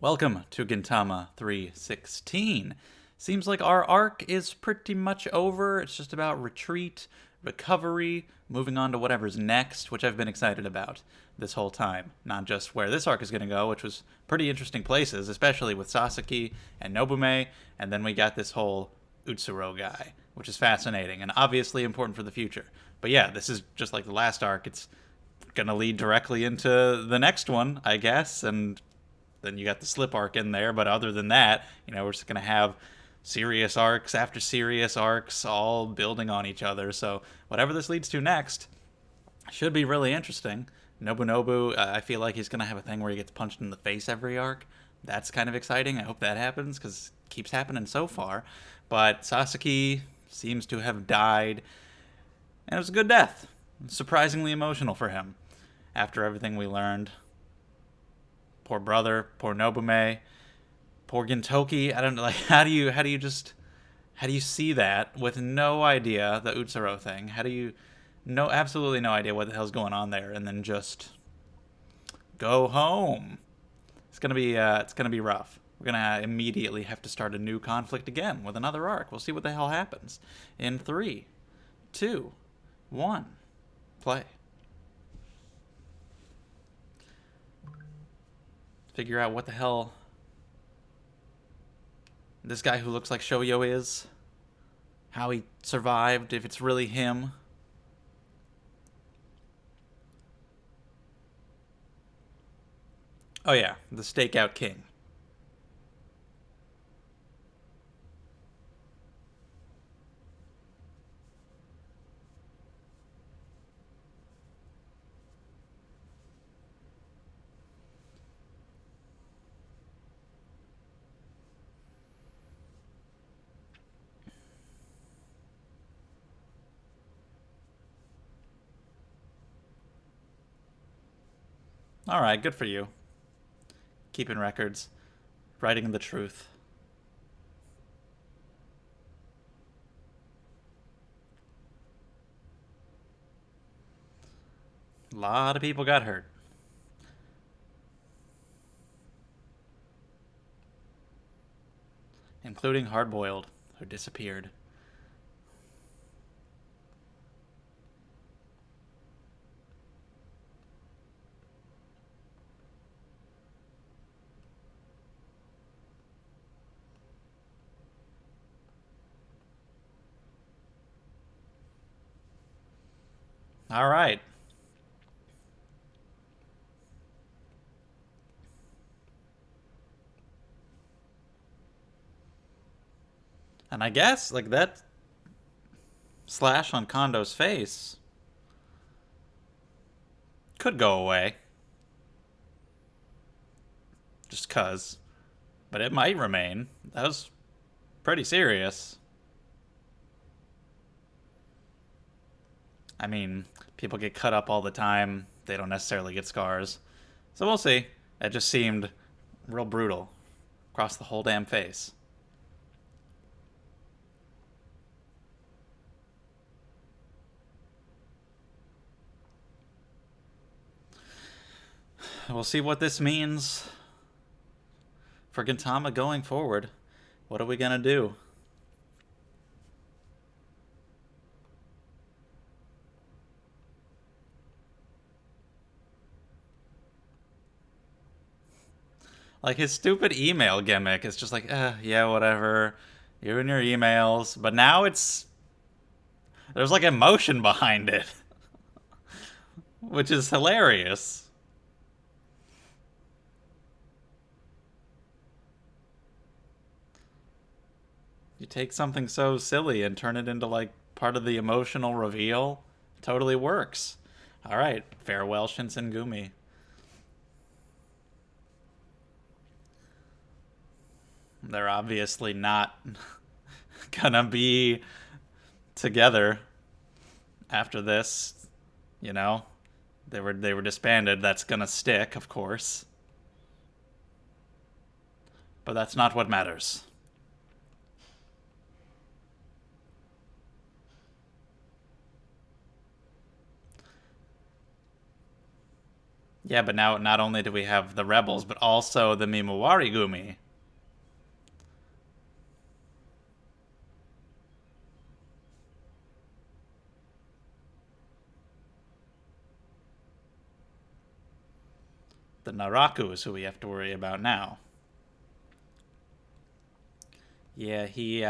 Welcome to Gintama 316. Seems like our arc is pretty much over. It's just about retreat, recovery, moving on to whatever's next, which I've been excited about this whole time. Not just where this arc is going to go, which was pretty interesting places, especially with Sasaki and Nobume, and then we got this whole Utsuro guy, which is fascinating and obviously important for the future. But yeah, this is just like the last arc. It's gonna lead directly into the next one, I guess, and then you got the slip arc in there. But other than that, we're just gonna have serious arcs after serious arcs, all building on each other. So whatever this leads to next should be really interesting. Nobunobu, I feel like he's gonna have a thing where he gets punched in the face every arc. That's kind of exciting. I hope that happens because it keeps happening so far. But Sasaki seems to have died, and it was a good death. Surprisingly emotional for him after everything we learned. Poor brother, poor Nobume, poor Gintoki. I don't know, like how do you see that with no idea the Utsuro thing? How do you absolutely no idea what the hell's going on there, and then just go home? It's gonna be rough. We're gonna immediately have to start a new conflict again with another arc. We'll see what the hell happens in 3, 2, 1, play. Figure out what the hell this guy who looks like Shoyo is, how he survived, if it's really him. Oh yeah, the stakeout king. All right, good for you. Keeping records, writing the truth. A lot of people got hurt, including Hardboiled, who disappeared. All right. And I guess, like, that slash on Kondo's face could go away. Just cuz. But it might remain. That was pretty serious. I mean, people get cut up all the time. They don't necessarily get scars. So we'll see. It just seemed real brutal across the whole damn face. We'll see what this means for Gintama going forward. What are we gonna do? Like, his stupid email gimmick is just like, yeah, whatever. You and your emails. But now there's like emotion behind it, which is hilarious. You take something so silly and turn it into like part of the emotional reveal. Totally works. All right, farewell Shinsengumi. They're obviously not gonna be together after this. You know, they were disbanded. That's gonna stick, of course. But that's not what matters. Yeah, but now not only do we have the rebels, but also the Mimawari Gumi. The Naraku is who we have to worry about now. Yeah, he's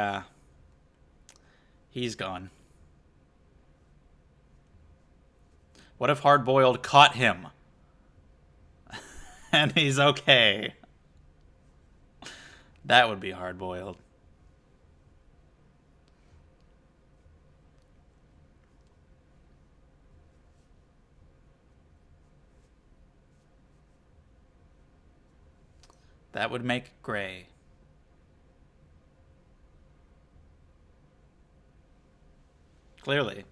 gone. What if Hardboiled caught him? And he's okay. That would be Hardboiled. That would make Gray. Clearly.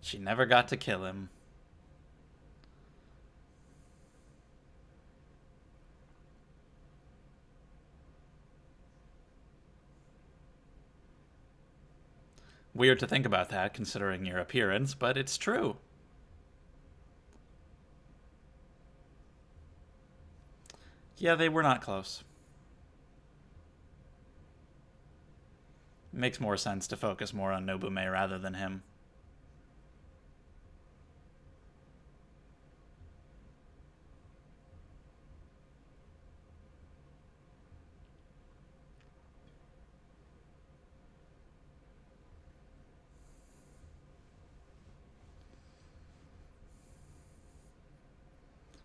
She never got to kill him. Weird to think about that, considering your appearance, but it's true. Yeah, they were not close. It makes more sense to focus more on Nobume rather than him.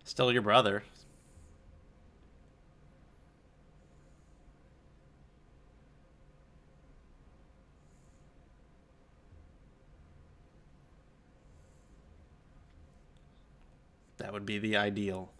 Still your brother. That would be the ideal.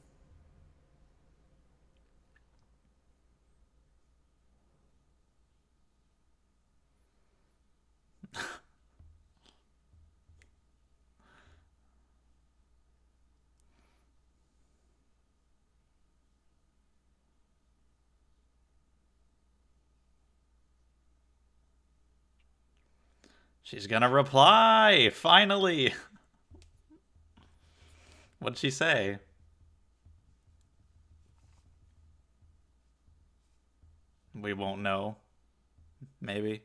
She's gonna reply! Finally! What'd she say? We won't know. Maybe.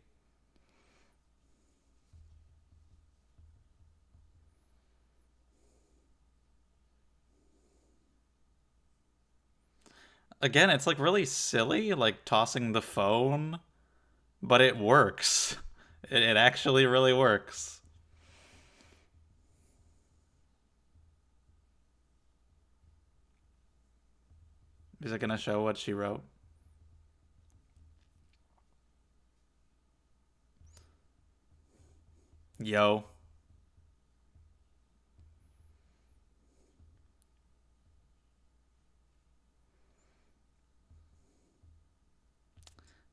Again, it's like really silly, like tossing the phone, but it works. It actually really works. Is it gonna show what she wrote? Yo.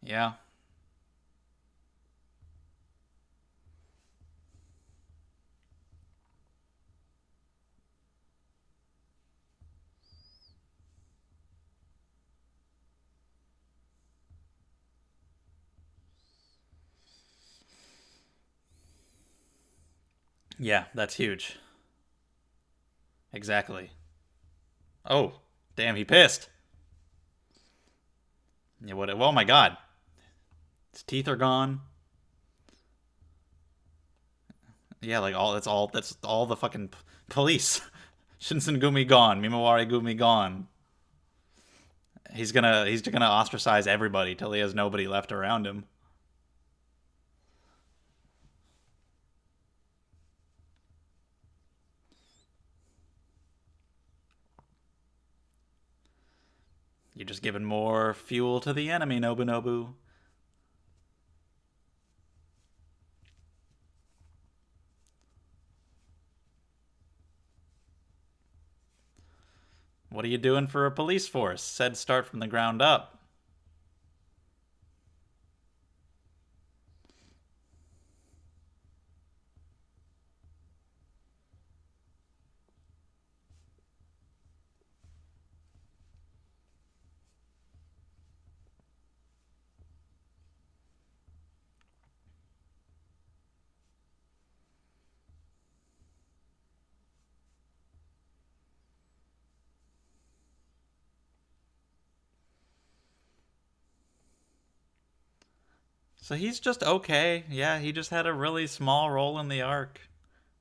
Yeah. Yeah, that's huge. Exactly. Oh, damn, he pissed. Yeah, what? Oh my god. His teeth are gone. Yeah, like that's all the fucking police. Shinsengumi gone. Mimawari Gumi gone. He's gonna ostracize everybody till he has nobody left around him. You're just giving more fuel to the enemy, Nobunobu. What are you doing for a police force? Said start from the ground up. So he's just okay. Yeah, he just had a really small role in the arc.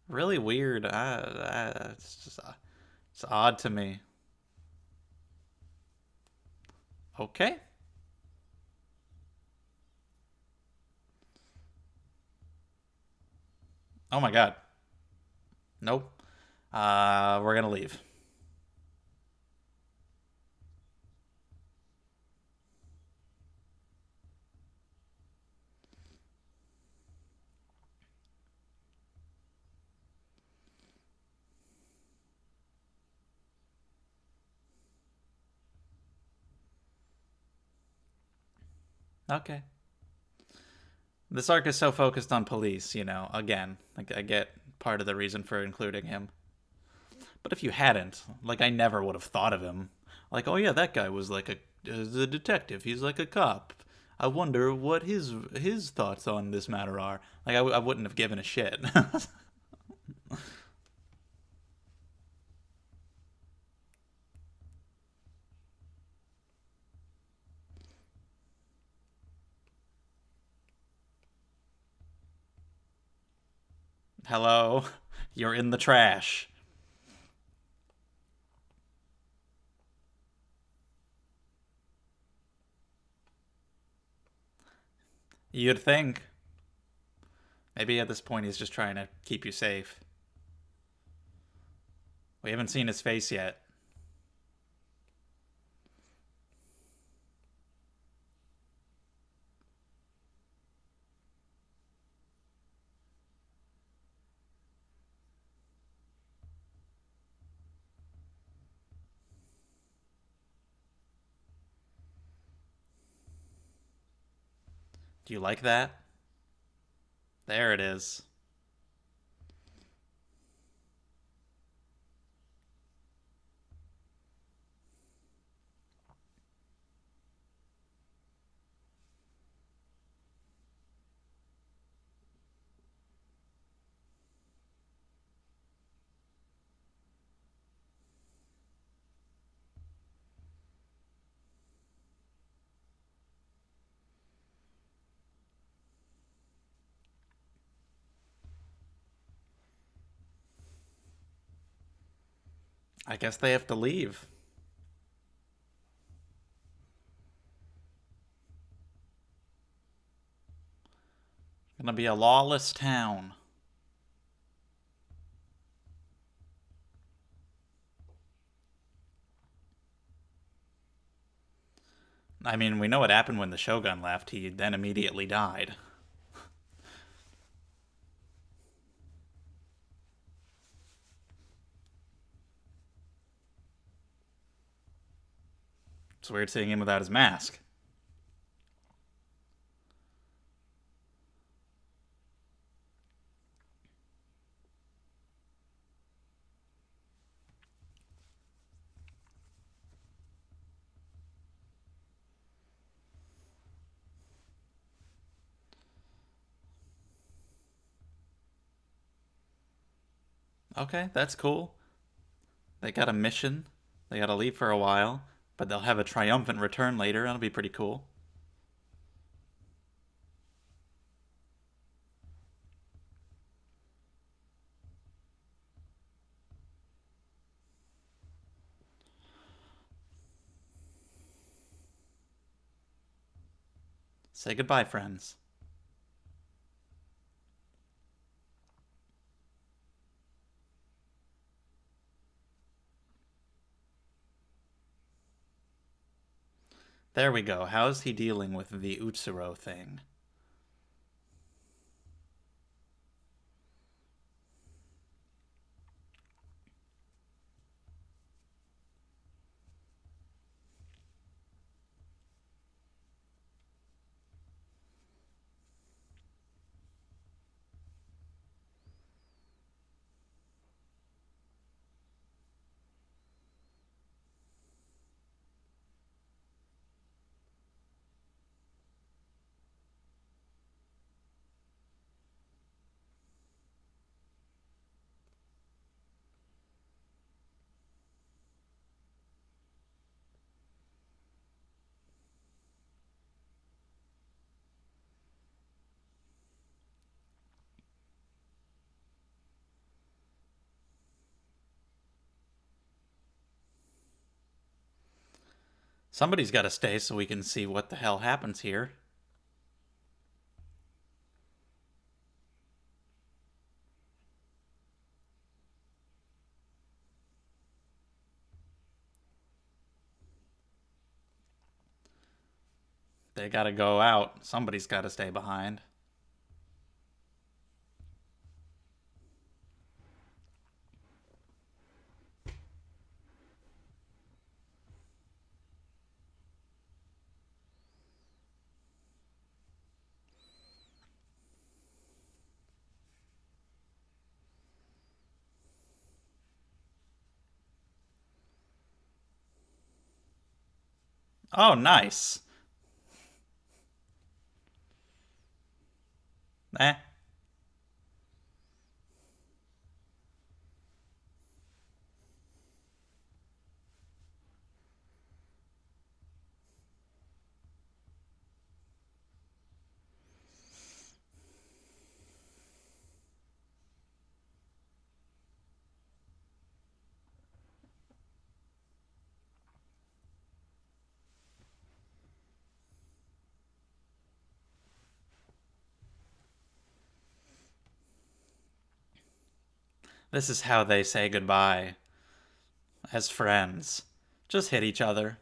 Really weird. It's just it's odd to me. Okay. Oh my god. Nope. We're gonna leave. Okay. This arc is so focused on police, you know. Again, like I get part of the reason for including him. But if you hadn't, like I never would have thought of him. Like, oh yeah, that guy was like a detective. He's like a cop. I wonder what his thoughts on this matter are. Like I wouldn't have given a shit. Hello, you're in the trash. You'd think. Maybe at this point he's just trying to keep you safe. We haven't seen his face yet. Do you like that? There it is. I guess they have to leave. Gonna be a lawless town. I mean, we know what happened when the Shogun left. He then immediately died. It's weird seeing him without his mask. Okay, that's cool. They got a mission. They gotta leave for a while, but they'll have a triumphant return later. That'll be pretty cool. Say goodbye, friends. There we go. How's he dealing with the Utsuro thing? Somebody's got to stay so we can see what the hell happens here. They got to go out. Somebody's got to stay behind. Oh, nice. Eh. This is how they say goodbye as friends. Just hit each other.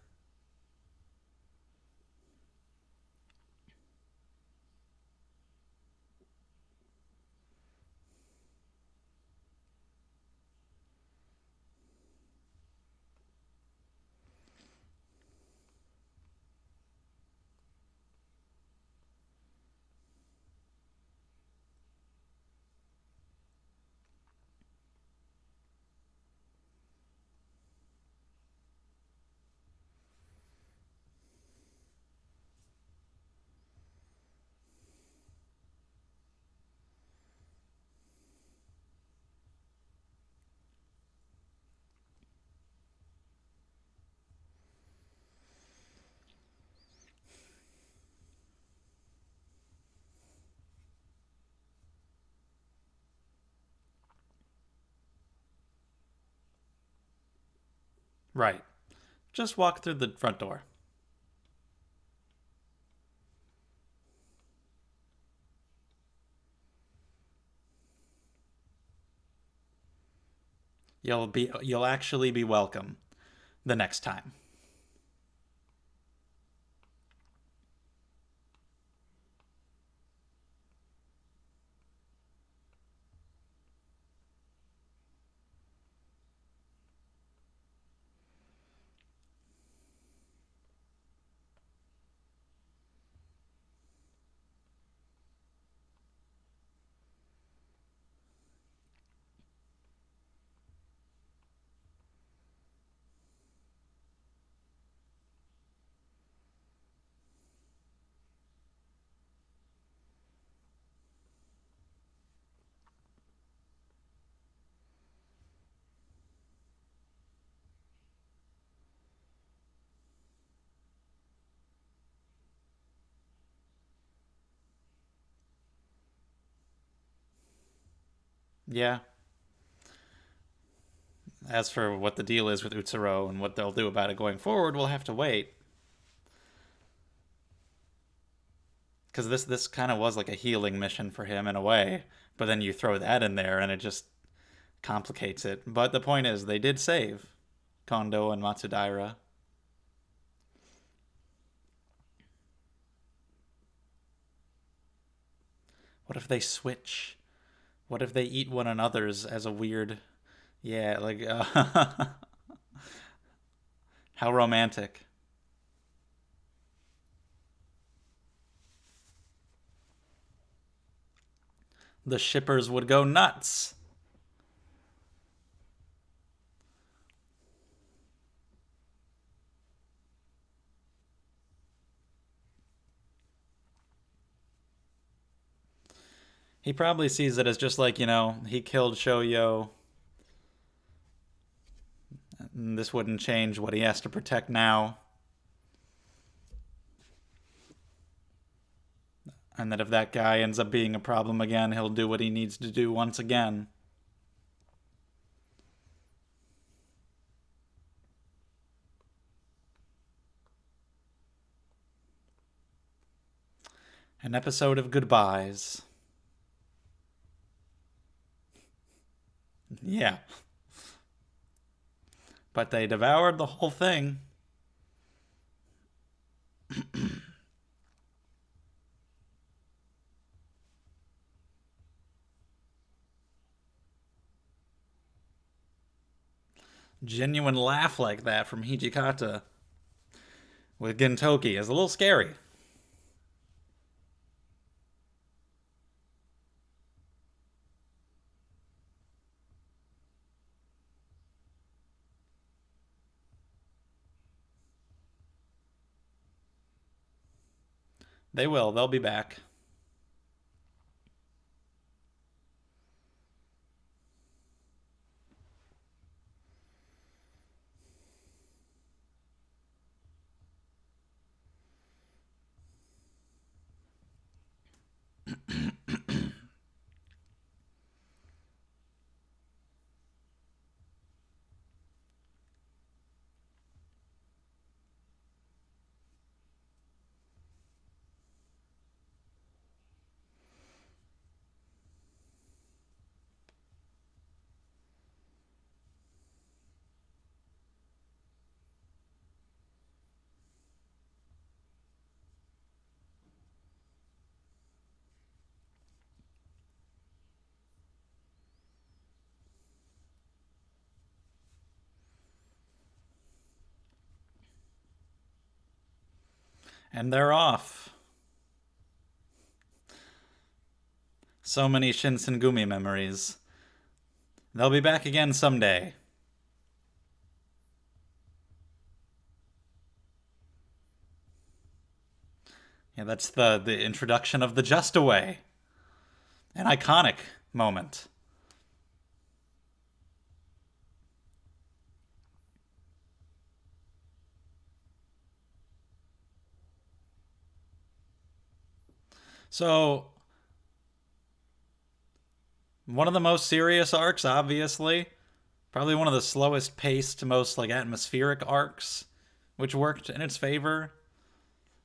Right. Just walk through the front door. You'll actually be welcome the next time. Yeah. As for what the deal is with Utsuro and what they'll do about it going forward, we'll have to wait. Because this kind of was like a healing mission for him in a way, but then you throw that in there and it just complicates it. But the point is, they did save Kondo and Matsudaira. What if they switch? What if they eat one another's as a weird. Yeah, like. How romantic. The shippers would go nuts. He probably sees it as just like, he killed Shoyo. And this wouldn't change what he has to protect now. And that if that guy ends up being a problem again, he'll do what he needs to do once again. An episode of goodbyes. Yeah. But they devoured the whole thing. Genuine laugh like that from Hijikata with Gintoki is a little scary. They will. They'll be back. And they're off. So many Shinsengumi memories. They'll be back again someday. Yeah, that's the introduction of the Just Away. An iconic moment. So, one of the most serious arcs, obviously. Probably one of the slowest paced, most like atmospheric arcs, which worked in its favor.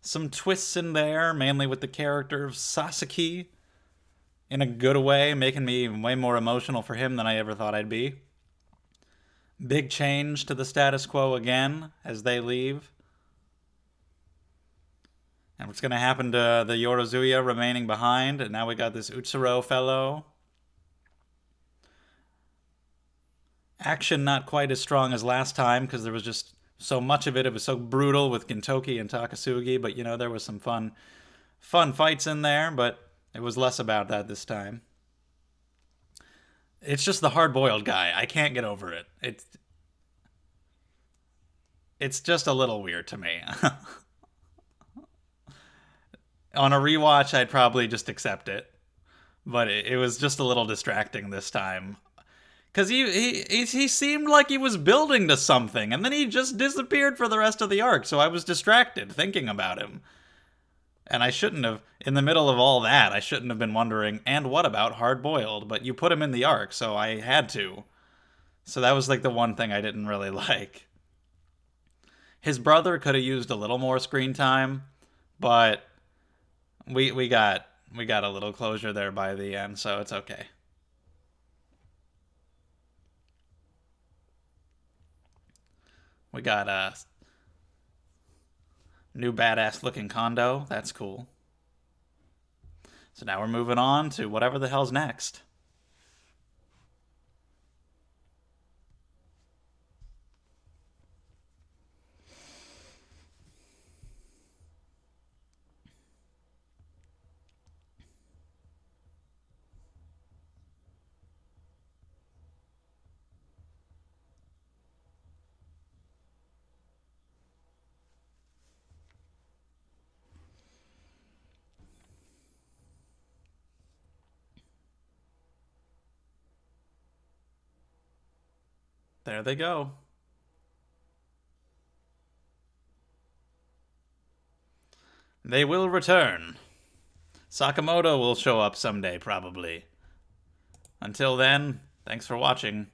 Some twists in there, mainly with the character of Sasaki, in a good way, making me way more emotional for him than I ever thought I'd be. Big change to the status quo again as they leave. And what's going to happen to the Yorozuya remaining behind? And now we got this Utsuro fellow. Action not quite as strong as last time because there was just so much of it. It was so brutal with Gintoki and Takasugi, but there was some fun fights in there, but it was less about that this time. It's just the hard-boiled guy. I can't get over it. It's just a little weird to me. On a rewatch, I'd probably just accept it, but it was just a little distracting this time. Because he seemed like he was building to something, and then he just disappeared for the rest of the arc, so I was distracted thinking about him. And I shouldn't have, in the middle of all that, I shouldn't have been wondering, and what about Hard Boiled? But you put him in the arc, so I had to. So that was like the one thing I didn't really like. His brother could have used a little more screen time, but we got a little closure there by the end, so it's okay. We got a new badass looking Condo. That's cool. So now we're moving on to whatever the hell's next. There they go. They will return. Sakamoto will show up someday, probably. Until then, thanks for watching.